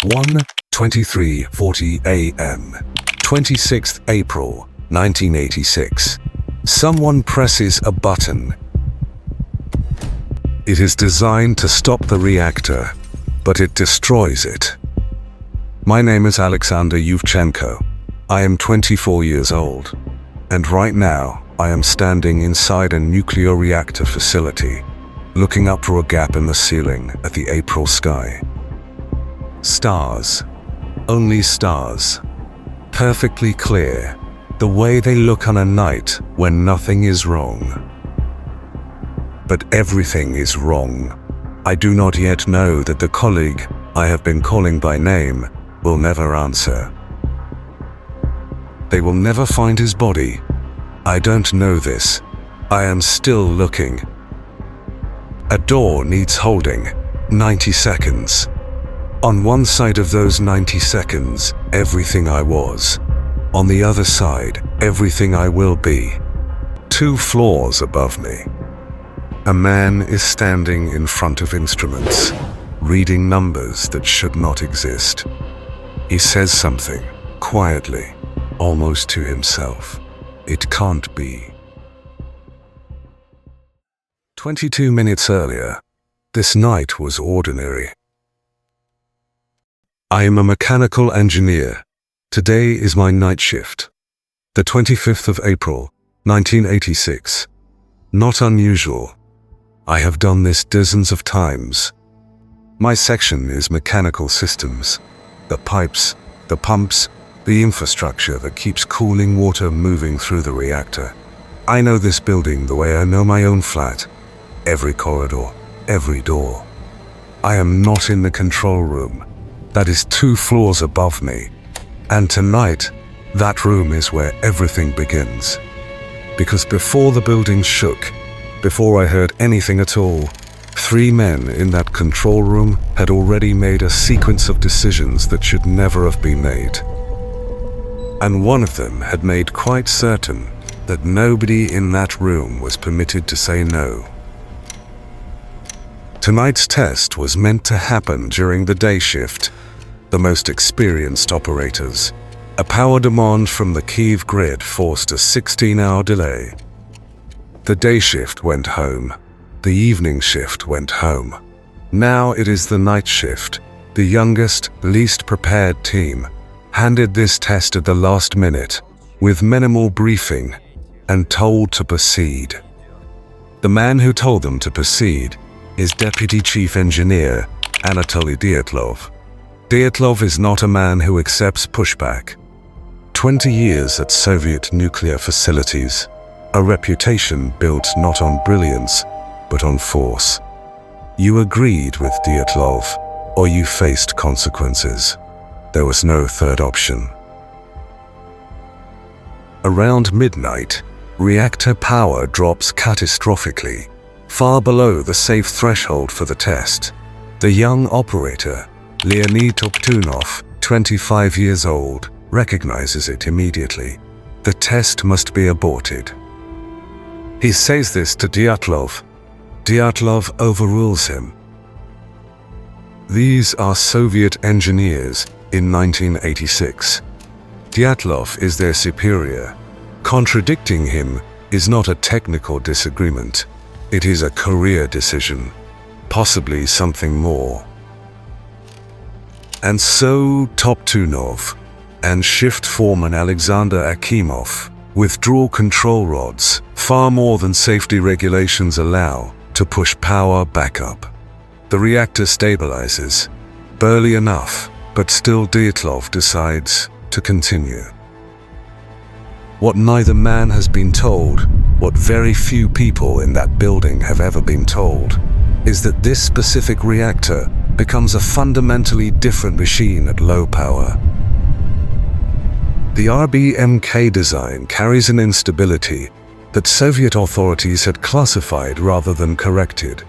1:23:40 a.m. 26th April 1986. Someone presses a button. It is designed to stop the reactor, but it destroys it. My name is Aleksandr Yuvchenko. I am 24 years old, and right now I am standing inside a nuclear reactor facility, looking up through a gap in the ceiling at the April sky. Stars, only stars, perfectly clear, the way they look on a night when nothing is wrong. But everything is wrong. I do not yet know that the colleague I have been calling by name will never answer. They will never find his body. I don't know this. I am still looking. A door needs holding. 90 seconds. On one side of those 90 seconds, everything I was. On the other side, everything I will be. 2 floors above me. A man is standing in front of instruments, reading numbers that should not exist. He says something, quietly, almost to himself. It can't be. 22 minutes earlier, this night was ordinary. I am a mechanical engineer. Today is my night shift. The 25th of April, 1986. Not unusual. I have done this dozens of times. My section is mechanical systems. The pipes, the pumps, the infrastructure that keeps cooling water moving through the reactor. I know this building the way I know my own flat. Every corridor, every door. I am not in the control room. That is 2 floors above me. And tonight, that room is where everything begins. Because before the building shook, before I heard anything at all, 3 men in that control room had already made a sequence of decisions that should never have been made. And one of them had made quite certain that nobody in that room was permitted to say no. Tonight's test was meant to happen during the day shift. The most experienced operators. A power demand from the Kyiv grid forced a 16-hour delay. The day shift went home. The evening shift went home. Now it is the night shift. The youngest, least prepared team handed this test at the last minute, with minimal briefing, and told to proceed. The man who told them to proceed is Deputy Chief Engineer Anatoly Dyatlov. Dyatlov is not a man who accepts pushback. 20 years at Soviet nuclear facilities, a reputation built not on brilliance, but on force. You agreed with Dyatlov, or you faced consequences. There was no third option. Around midnight, reactor power drops catastrophically, far below the safe threshold for the test. The young operator, Leonid Toptunov, 25 years old, recognizes it immediately. The test must be aborted. He says this to Dyatlov. Dyatlov overrules him. These are Soviet engineers in 1986. Dyatlov is their superior. Contradicting him is not a technical disagreement. It is a career decision, possibly something more. And so Toptunov and shift foreman Alexander Akimov withdraw control rods, far more than safety regulations allow, to push power back up. The reactor stabilizes, barely enough, but still Dyatlov decides to continue. What neither man has been told, what very few people in that building have ever been told, is that this specific reactor becomes a fundamentally different machine at low power. The RBMK design carries an instability that Soviet authorities had classified rather than corrected,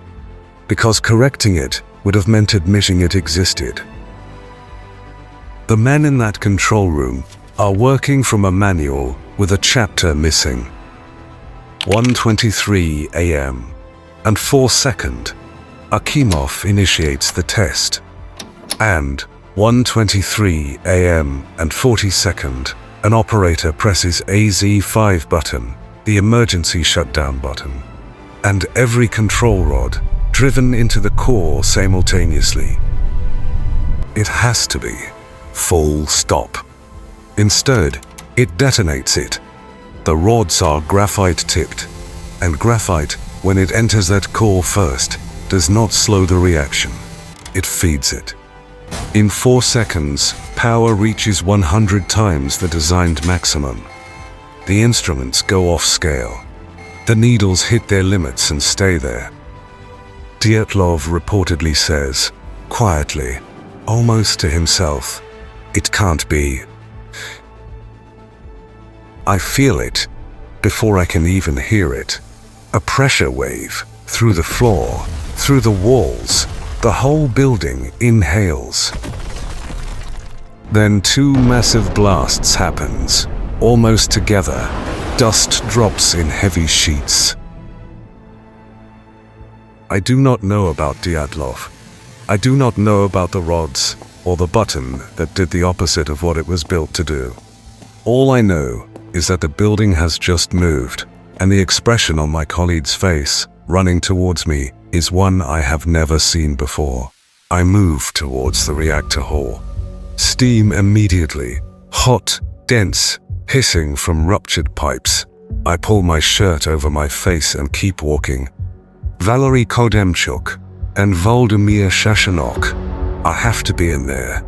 because correcting it would have meant admitting it existed. The men in that control room are working from a manual with a chapter missing. 1:23 a.m. and 4 seconds, Akimov initiates the test. And 1:23 a.m. and 40-second, an operator presses AZ5 button, the emergency shutdown button, and every control rod driven into the core simultaneously. It has to be. Full stop. Instead, it detonates it. The rods are graphite-tipped, and graphite, when it enters that core first, does not slow the reaction. It feeds it. In 4 seconds, power reaches 100 times the designed maximum. The instruments go off scale. The needles hit their limits and stay there. Dyatlov reportedly says, quietly, almost to himself, "It can't be." I feel it before I can even hear it. A pressure wave through the floor, through the walls. The whole building inhales. Then 2 massive blasts happens, almost together. Dust drops in heavy sheets. I do not know about Dyatlov. I do not know about the rods or the button that did the opposite of what it was built to do. All I know is that the building has just moved, and the expression on my colleague's face, running towards me, is one I have never seen before. I move towards the reactor hall. Steam immediately, hot, dense, hissing from ruptured pipes. I pull my shirt over my face and keep walking. Valery Kodemchuk and Volodymyr Shashanok. I have to be in there.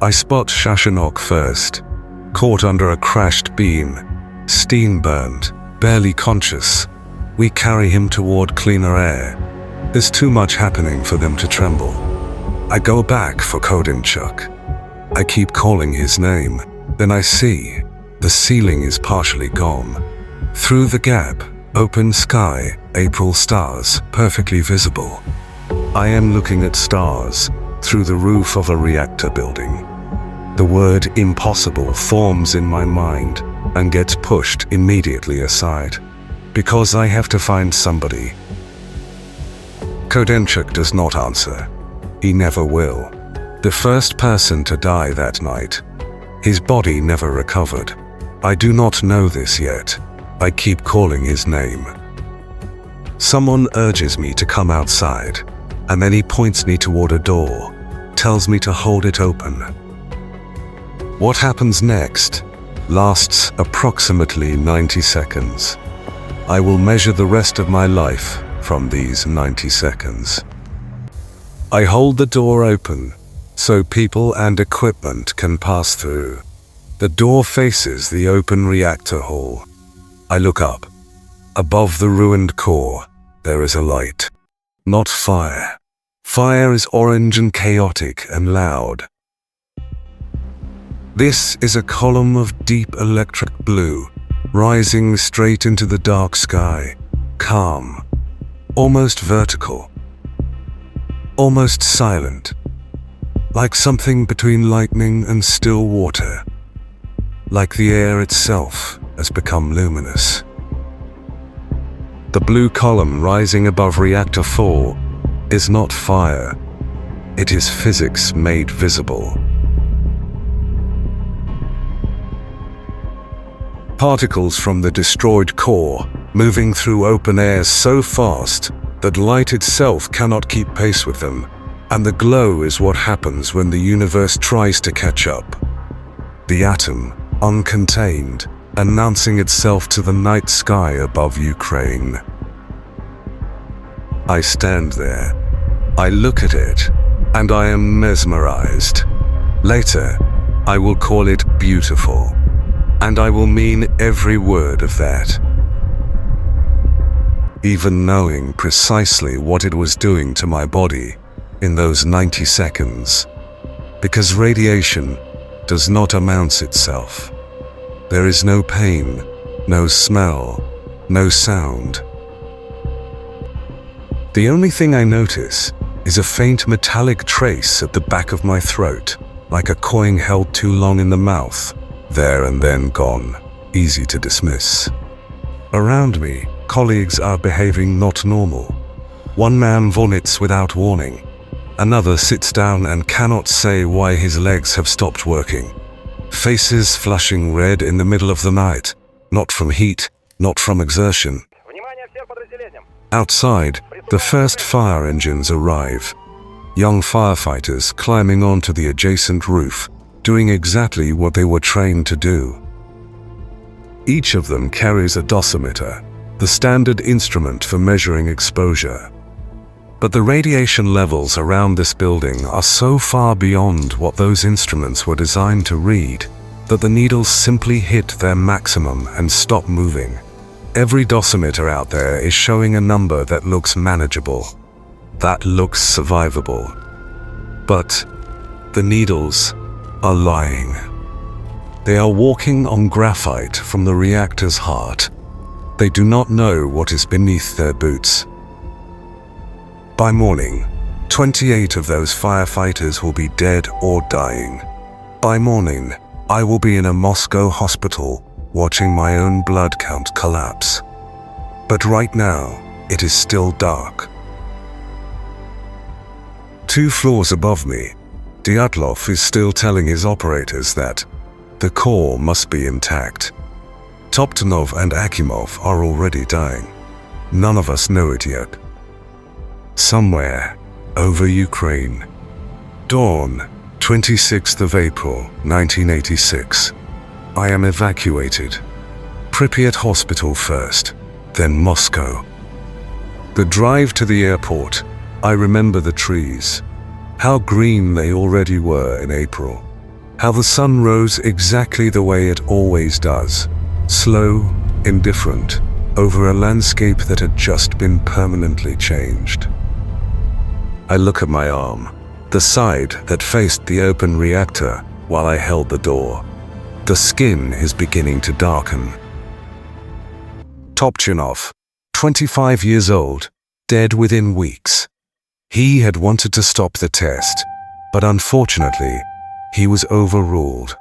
I spot Shashanok first, caught under a crashed beam, steam burned, barely conscious. We carry him toward cleaner air. There's too much happening for them to tremble. I go back for Kodemchuk. I keep calling his name. Then I see the ceiling is partially gone. Through the gap, open sky, April stars, perfectly visible. I am looking at stars through the roof of a reactor building. The word impossible forms in my mind and gets pushed immediately aside, because I have to find somebody. Kodemchuk does not answer. He never will. The first person to die that night. His body never recovered. I do not know this yet. I keep calling his name. Someone urges me to come outside, and then he points me toward a door, tells me to hold it open. What happens next lasts approximately 90 seconds. I will measure the rest of my life from these 90 seconds. I hold the door open so people and equipment can pass through. The door faces the open reactor hall. I look up. Above the ruined core, there is a light. Not fire. Fire is orange and chaotic and loud. This is a column of deep electric blue, rising straight into the dark sky, calm, almost vertical, almost silent, like something between lightning and still water, like the air itself has become luminous. The blue column rising above Reactor 4 is not fire, it is physics made visible. Particles from the destroyed core, moving through open air so fast that light itself cannot keep pace with them, and the glow is what happens when the universe tries to catch up. The atom, uncontained, announcing itself to the night sky above Ukraine. I stand there, I look at it, and I am mesmerized. Later, I will call it beautiful. And I will mean every word of that. Even knowing precisely what it was doing to my body in those 90 seconds. Because radiation does not announce itself. There is no pain, no smell, no sound. The only thing I notice is a faint metallic trace at the back of my throat, like a coin held too long in the mouth. There and then gone, easy to dismiss. Around me, colleagues are behaving not normal. One man vomits without warning. Another sits down and cannot say why his legs have stopped working. Faces flushing red in the middle of the night, not from heat, not from exertion. Outside, the first fire engines arrive. Young firefighters climbing onto the adjacent roof, doing exactly what they were trained to do. Each of them carries a dosimeter, the standard instrument for measuring exposure. But the radiation levels around this building are so far beyond what those instruments were designed to read that the needles simply hit their maximum and stop moving. Every dosimeter out there is showing a number that looks manageable, that looks survivable. But the needles are lying. They are walking on graphite from the reactor's heart. They do not know what is beneath their boots. By morning, 28 of those firefighters will be dead or dying. By morning, I will be in a Moscow hospital watching my own blood count collapse. But right now, it is still dark. 2 floors above me, Dyatlov is still telling his operators that the core must be intact. Toptonov and Akimov are already dying. None of us know it yet. Somewhere over Ukraine. Dawn, 26th of April, 1986. I am evacuated. Pripyat Hospital first, then Moscow. The drive to the airport, I remember the trees. How green they already were in April. How the sun rose exactly the way it always does. Slow, indifferent, over a landscape that had just been permanently changed. I look at my arm, the side that faced the open reactor while I held the door. The skin is beginning to darken. Topchinov, 25 years old, dead within weeks. He had wanted to stop the test, but unfortunately, he was overruled.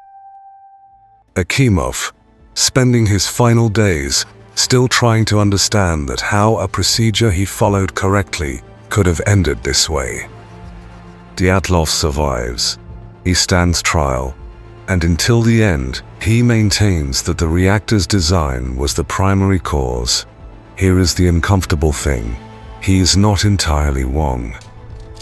Akimov, spending his final days still trying to understand that how a procedure he followed correctly could have ended this way. Dyatlov survives. He stands trial, and until the end, he maintains that the reactor's design was the primary cause. Here is the uncomfortable thing. He is not entirely wrong.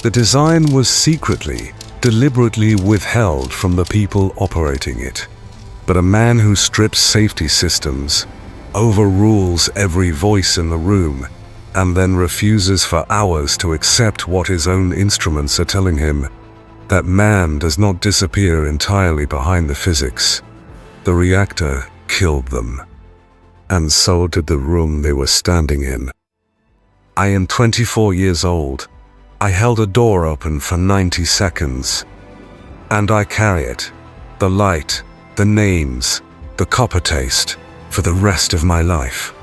The design was secretly, deliberately withheld from the people operating it. But a man who strips safety systems, overrules every voice in the room, and then refuses for hours to accept what his own instruments are telling him, that man does not disappear entirely behind the physics. The reactor killed them. And so did the room they were standing in. I am 24 years old. I held a door open for 90 seconds. And I carry it, the light, the names, the copper taste, for the rest of my life.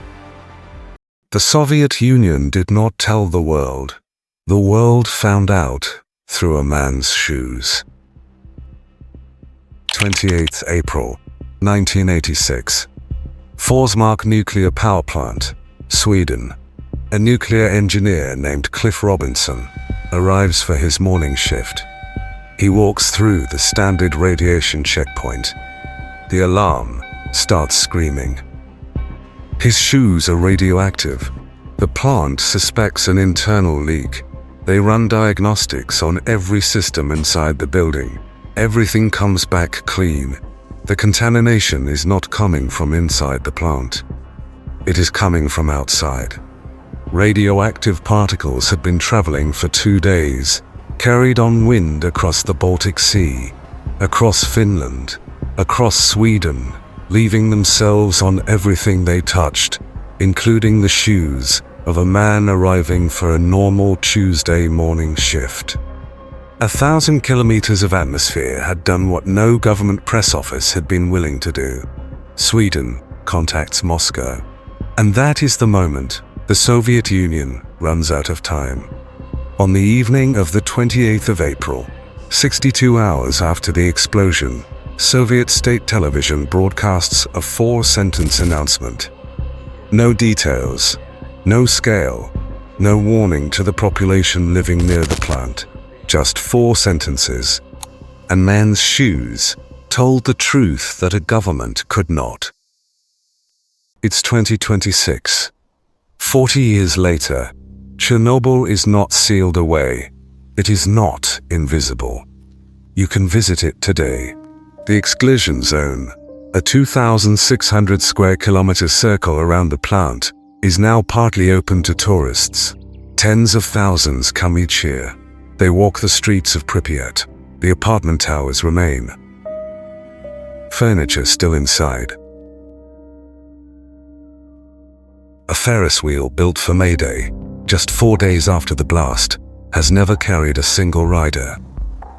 The Soviet Union did not tell the world. The world found out through a man's shoes. 28th April, 1986. Forsmark Nuclear Power Plant, Sweden. A nuclear engineer named Cliff Robinson arrives for his morning shift. He walks through the standard radiation checkpoint. The alarm starts screaming. His shoes are radioactive. The plant suspects an internal leak. They run diagnostics on every system inside the building. Everything comes back clean. The contamination is not coming from inside the plant. It is coming from outside. Radioactive particles had been traveling for 2 days, carried on wind across the Baltic Sea, across Finland, across Sweden, leaving themselves on everything they touched, including the shoes of a man arriving for a normal Tuesday morning shift. 1,000 kilometers of atmosphere had done what no government press office had been willing to do. Sweden contacts Moscow. And that is the moment the Soviet Union runs out of time. On the evening of the 28th of April, 62 hours after the explosion, Soviet state television broadcasts a 4-sentence announcement. No details, no scale, no warning to the population living near the plant, Just 4 sentences. A man's shoes told the truth that a government could not. It's 2026. 40 years later, Chernobyl is not sealed away. It is not invisible. You can visit it today. The exclusion zone, a 2,600 square kilometer circle around the plant, is now partly open to tourists. Tens of thousands come each year. They walk the streets of Pripyat. The apartment towers remain. Furniture still inside. A Ferris wheel built for May Day, just 4 days after the blast, has never carried a single rider.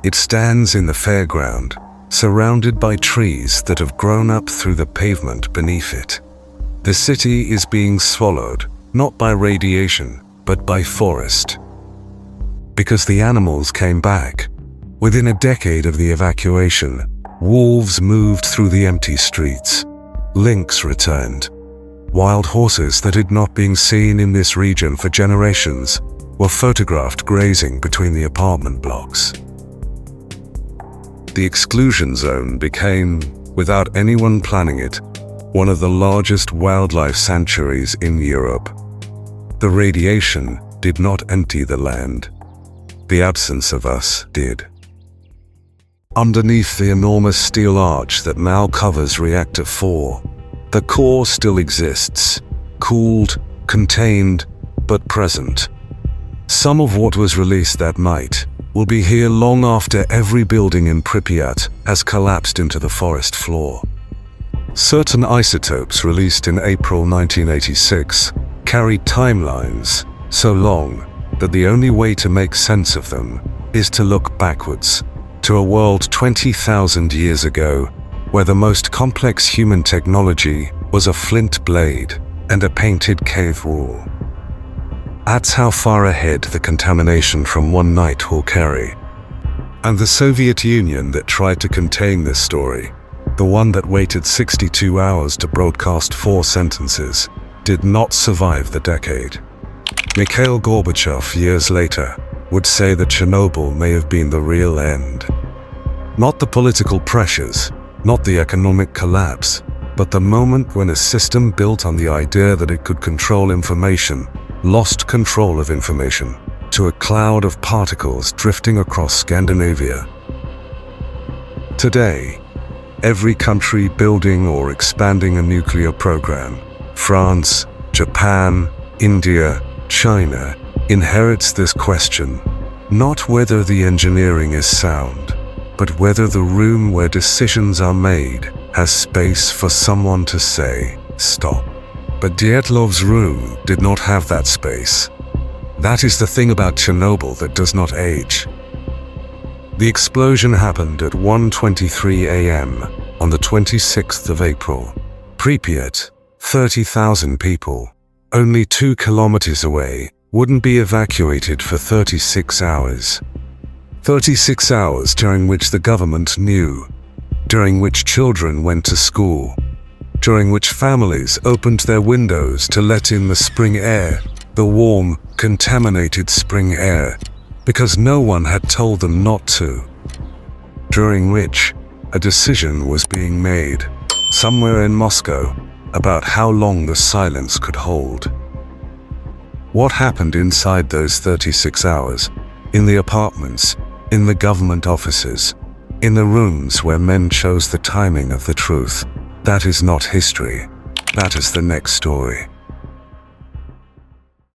It stands in the fairground, surrounded by trees that have grown up through the pavement beneath it. The city is being swallowed, not by radiation, but by forest. Because the animals came back. Within a decade of the evacuation, wolves moved through the empty streets. Lynx returned. Wild horses that had not been seen in this region for generations were photographed grazing between the apartment blocks. The exclusion zone became, without anyone planning it, one of the largest wildlife sanctuaries in Europe. The radiation did not empty the land. The absence of us did. Underneath the enormous steel arch that now covers Reactor 4, the core still exists, cooled, contained, but present. Some of what was released that night will be here long after every building in Pripyat has collapsed into the forest floor. Certain isotopes released in April 1986 carry timelines so long that the only way to make sense of them is to look backwards to a world 20,000 years ago where the most complex human technology was a flint blade and a painted cave wall. That's how far ahead the contamination from one night will carry. And the Soviet Union that tried to contain this story, the one that waited 62 hours to broadcast 4 sentences, did not survive the decade. Mikhail Gorbachev, years later, would say that Chernobyl may have been the real end. Not the political pressures, not the economic collapse, but the moment when a system built on the idea that it could control information lost control of information to a cloud of particles drifting across Scandinavia. Today, every country building or expanding a nuclear program, France, Japan, India, China, inherits this question, not whether the engineering is sound, but whether the room where decisions are made has space for someone to say, stop. But Dyatlov's room did not have that space. That is the thing about Chernobyl that does not age. The explosion happened at 1:23 a.m. on the 26th of April. Pripyat, 30,000 people, only 2 kilometers away, wouldn't be evacuated for 36 hours. 36 hours during which the government knew, during which children went to school, during which families opened their windows to let in the spring air, the warm, contaminated spring air, because no one had told them not to. During which a decision was being made, somewhere in Moscow, about how long the silence could hold. What happened inside those 36 hours, in the apartments, in the government offices, in the rooms where men chose the timing of the truth? That is not history. That is the next story.